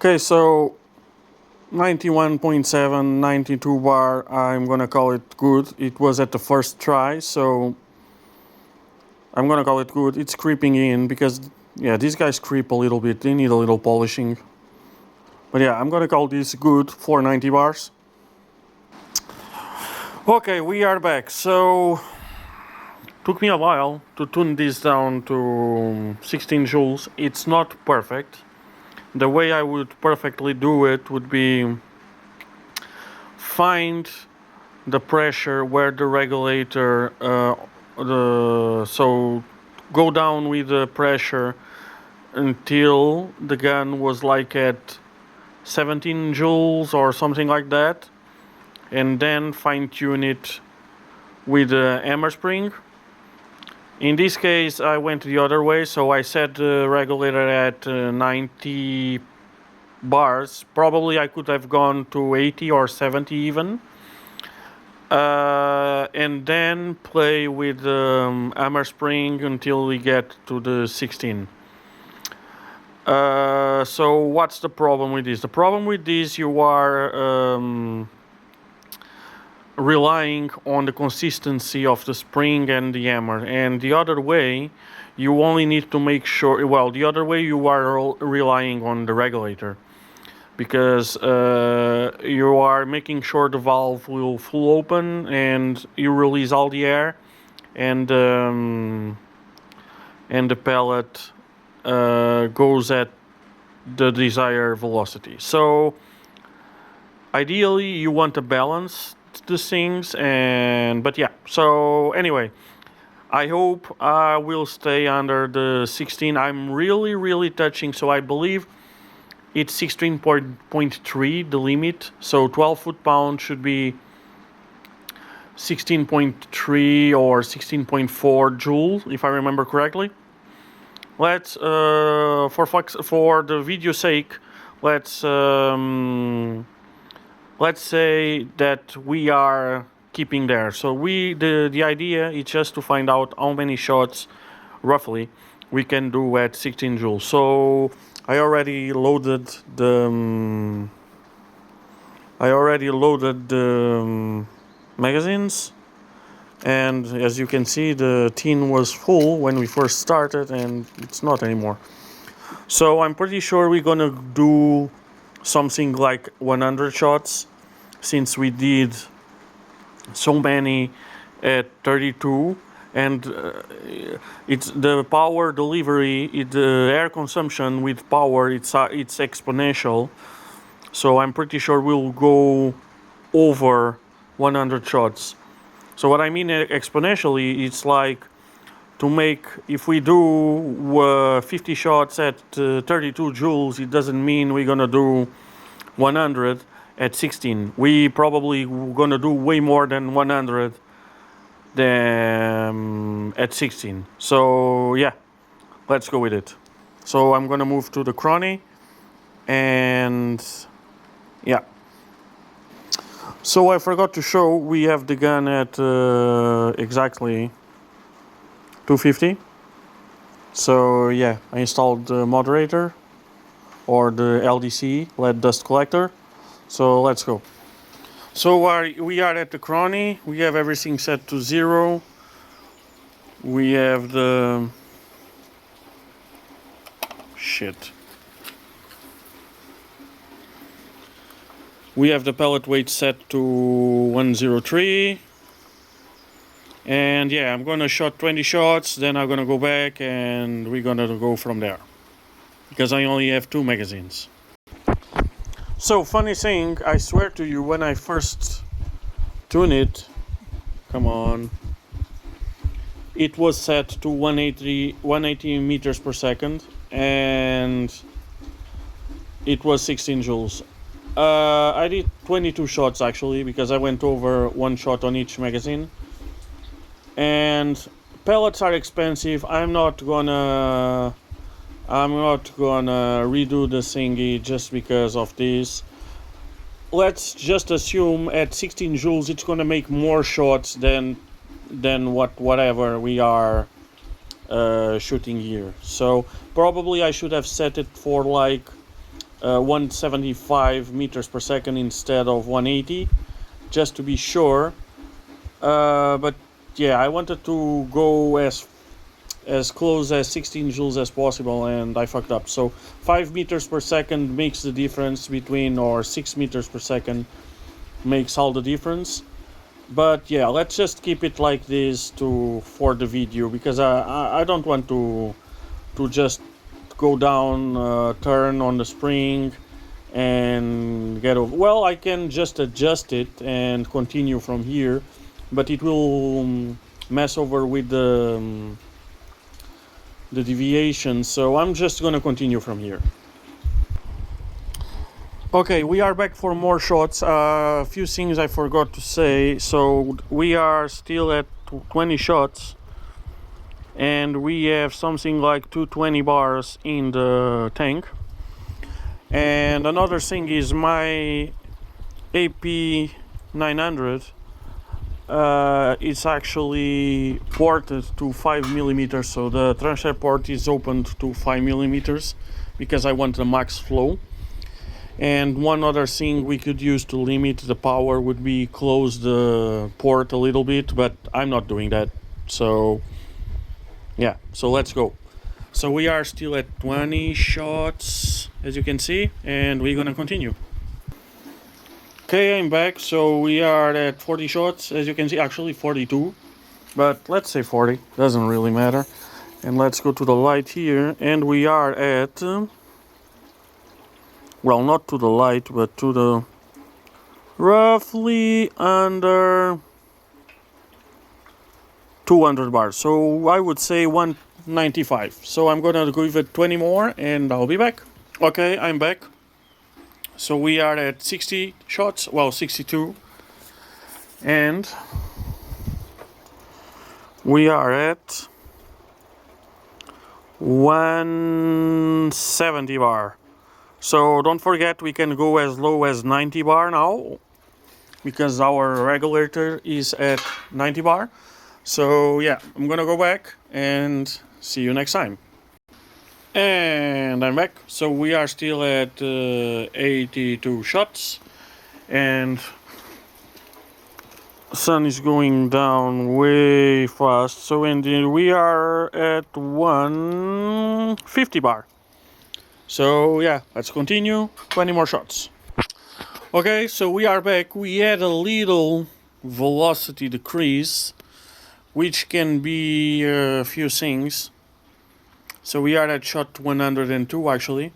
Okay, so 91.7, 92 bar, I'm gonna call it good. It was at the first try, so I'm gonna call it good. It's creeping in because, yeah, these guys creep a little bit. They need a little polishing. But yeah, I'm gonna call this good for 90 bars. Okay, we are back. So, took me a while to tune this down to 16 joules. It's not perfect. The way I would perfectly do it would be find the pressure where the regulator so go down with the pressure until the gun was like at 17 joules or something like that, and then fine-tune it with the hammer spring. In this case I went the other way, so I set the regulator at 90 bars. Probably I could have gone to 80 or 70 even, and then play with the hammer spring until we get to the 16. So what's the problem with this? The problem with this, you are relying on the consistency of the spring and the hammer, and the other way you only need to make sure, well, the other way you are relying on the regulator, because you are making sure the valve will full open and you release all the air, and the pellet goes at the desired velocity. So ideally you want to balance the things, but yeah. So anyway, I hope I will stay under the 16. I'm really touching, so I believe it's 16.3 the limit, so 12 foot-pound should be 16.3 or 16.4 joule, if I remember correctly. Let's, for the video's sake, let's say that we are keeping there. So the idea is just to find out how many shots roughly we can do at 16 joules. So I already loaded the magazines, and as you can see, the tin was full when we first started, and it's not anymore. So I'm pretty sure we're gonna do something like 100 shots, since we did so many at 32. And it's the power delivery, the air consumption with power, it's exponential. So I'm pretty sure we'll go over 100 shots. So what I mean exponentially, it's like to make, if we do 50 shots at 32 joules, it doesn't mean we're gonna do 100 at 16. We probably gonna do way more than 100 than at 16. So yeah, let's go with it. So I'm gonna move to the chrony, and yeah. So I forgot to show, we have the gun at exactly 250. So yeah, I installed the moderator, or the LDC, lead dust collector. So let's go. So we are at the chrony. We have everything set to 0. We have the We have the pellet weight set to 103. And yeah, I'm gonna shot 20 shots, then I'm gonna go back and we're gonna go from there, because I only have 2 magazines. So funny thing, I swear to you, when I first tuned it, come on, it was set to 180 meters per second, and it was 16 joules. I did 22 shots actually, because I went over 1 shot on each magazine. And pellets are expensive. I'm not gonna redo the thingy just because of this. Let's just assume at 16 joules it's gonna make more shots than whatever we are shooting here. So probably I should have set it for like 175 meters per second instead of 180, just to be sure. But yeah, I wanted to go as close as 16 joules as possible, and I fucked up. So 5 meters per second makes the difference between, or 6 meters per second makes all the difference. But yeah, let's just keep it like this for the video, because I don't want to just go down, turn on the spring and get over. Well, I can just adjust it and continue from here, but it will mess over with the deviation, so I'm just gonna continue from here. Okay, we are back for more shots. A few things I forgot to say. So we are still at 20 shots, and we have something like 220 bars in the tank. And another thing is my AP900 it's actually ported to 5 millimeters, so the transfer port is opened to 5 millimeters because I want the max flow. And one other thing we could use to limit the power would be close the port a little bit, but I'm not doing that. So yeah, so let's go. So we are still at 20 shots, as you can see, and we're gonna continue. Okay, I'm back. So we are at 40 shots, as you can see, actually 42, but let's say 40, doesn't really matter. And let's go to the light here, and we are at well, not to the light, but to the roughly under 200 bars. So I would say 195. So I'm gonna give it 20 more and I'll be back. Okay, I'm back. So we are at 60 shots, well, 62. And we are at 170 bar. So don't forget, we can go as low as 90 bar now, because our regulator is at 90 bar. So yeah, I'm gonna go back and see you next time. And I'm back. So we are still at 82 shots, and sun is going down way fast. So indeed we are at 150 bar. So yeah, let's continue. 20 more shots. Okay, so we are back. We had a little velocity decrease, which can be a few things. So we are at shot 102 actually.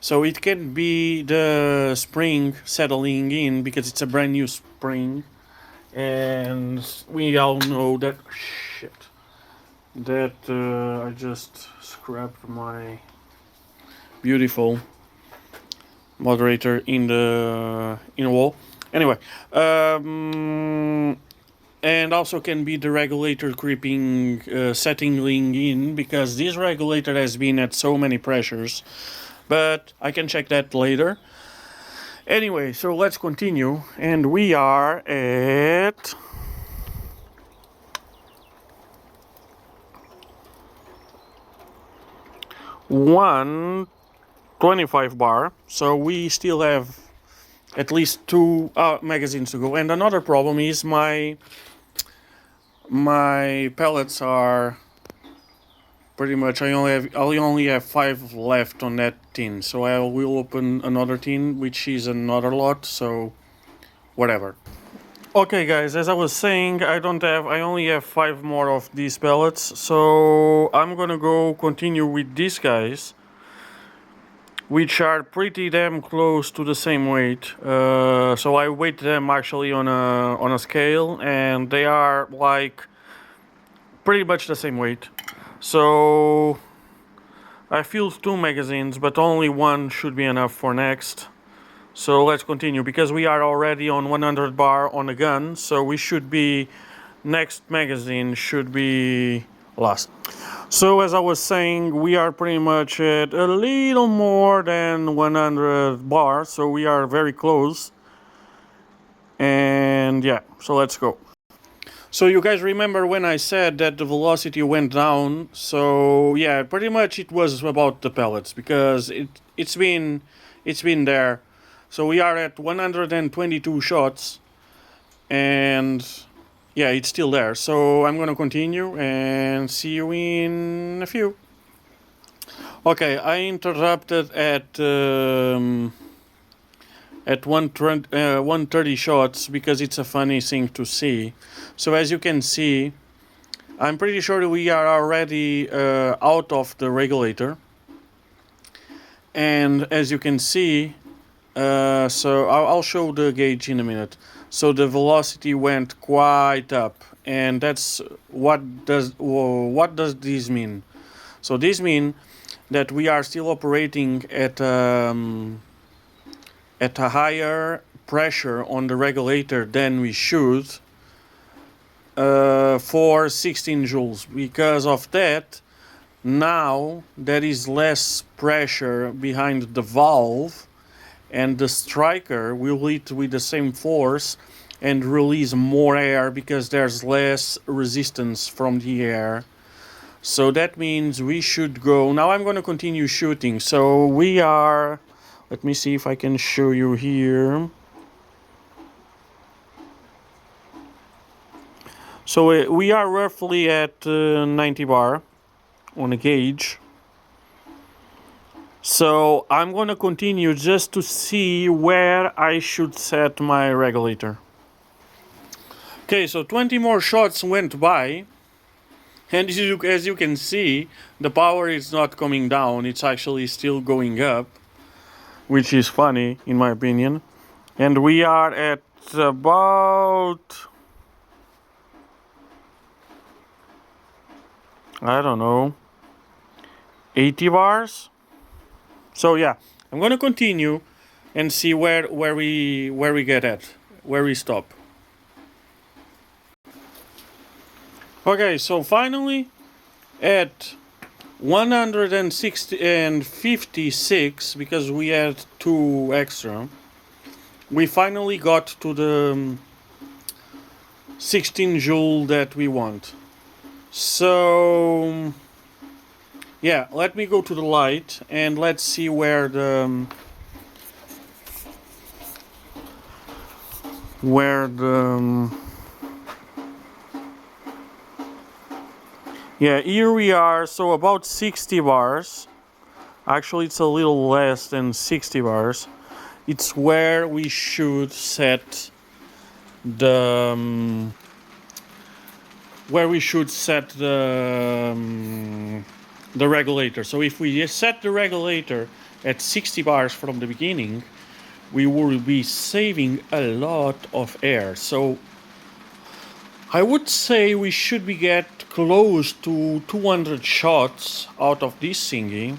So it can be the spring settling in, because it's a brand new spring. And we all know that, I just scrapped my beautiful moderator in the wall. Anyway, and also can be the regulator creeping, settling in, because this regulator has been at so many pressures, but I can check that later. Anyway, so let's continue, and we are at 125 bar, so we still have at least 2 magazines to go. And another problem is my pellets are pretty much, I only have 5 left on that tin, so I will open another tin, which is another lot, so whatever. Okay guys, as I was saying, I only have 5 more of these pellets, so I'm gonna go continue with these guys, which are pretty damn close to the same weight. So I weighed them actually on a scale, and they are like pretty much the same weight. So I filled 2 magazines, but only 1 should be enough for next. So let's continue, because we are already on 100 bar on a gun, so we should be, next magazine should be last. So as I was saying, we are pretty much at a little more than 100 bar, so we are very close. And yeah, so let's go. So you guys remember when I said that the velocity went down? So yeah, pretty much it was about the pellets, because it's been it's been there. So we are at 122 shots, and yeah, it's still there. So I'm gonna continue and see you in a few. Okay, I interrupted at 130 shots because it's a funny thing to see. So as you can see, I'm pretty sure we are already out of the regulator. And as you can see, so I'll show the gauge in a minute. So the velocity went quite up, and that's what does this mean? So this means that we are still operating at a higher pressure on the regulator than we should for 16 joules. Because of that, now there is less pressure behind the valve, and the striker will hit with the same force and release more air because there's less resistance from the air. So that means we should go. Now I'm going to continue shooting. So we are, let me see if I can show you here. So we are roughly at 90 bar on a gauge. So I'm going to continue just to see where I should set my regulator. Okay, so 20 more shots went by. And as you can see, the power is not coming down, it's actually still going up, which is funny in my opinion. And we are at about, I don't know, 80 bars. So yeah, I'm gonna continue and see where we get at, where we stop. Okay, so finally at 156, because we had 2 extra, we finally got to the 16 joule that we want. So yeah, let me go to the light and let's see where the yeah, here we are. So about 60 bars. Actually, it's a little less than 60 bars. It's where we should set the the regulator. So if we set the regulator at 60 bars from the beginning, we will be saving a lot of air. So I would say we should be get close to 200 shots out of this thingy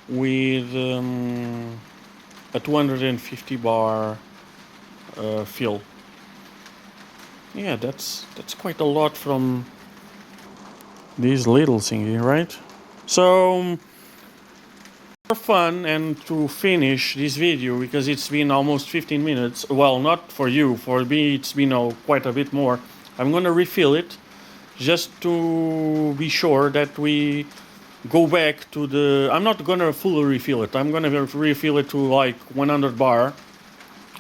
with a 250 bar fill. Yeah, that's quite a lot from this little thingy, right? So for fun and to finish this video, because it's been almost 15 minutes, well, not for you, for me it's been quite a bit more. I'm gonna refill it just to be sure that we go back to the, I'm not gonna fully refill it, I'm gonna refill it to like 100 bar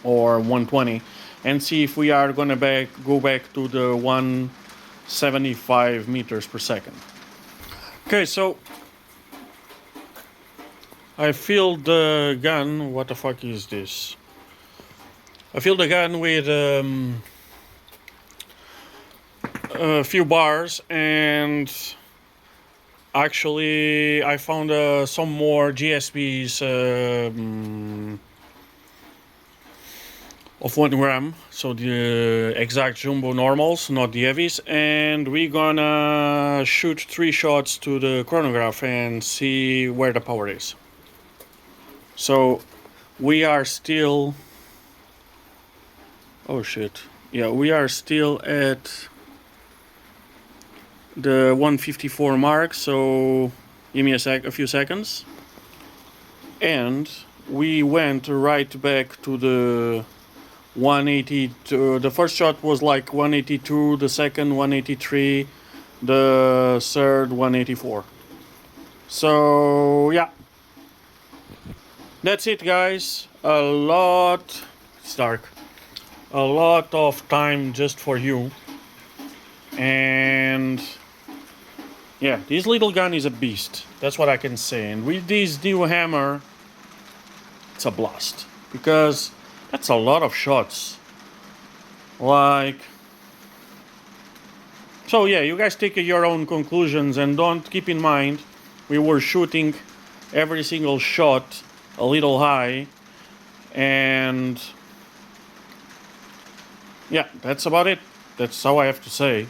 or 120 and see if we are gonna go back to the 175 meters per second. Okay, so I filled the gun. What the fuck is this? I filled the gun with a few bars, and actually I found some more GSBs of 1 gram, so the exact jumbo normals, not the heavies, and we're gonna shoot 3 shots to the chronograph and see where the power is. So we are still, oh shit, yeah, we are still at the 154 mark, so give me a few seconds, and we went right back to the 182. The first shot was like 182, the second 183, the third 184. So yeah, That's it, guys. It's dark. A lot of time just for you. And yeah, this little gun is a beast. That's what I can say. And with this new hammer, it's a blast. Because that's a lot of shots. Like... So yeah, you guys take your own conclusions and don't keep in mind we were shooting every single shot a little high. And yeah, that's about it. That's all I have to say.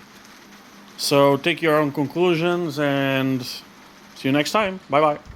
So take your own conclusions and see you next time. Bye bye.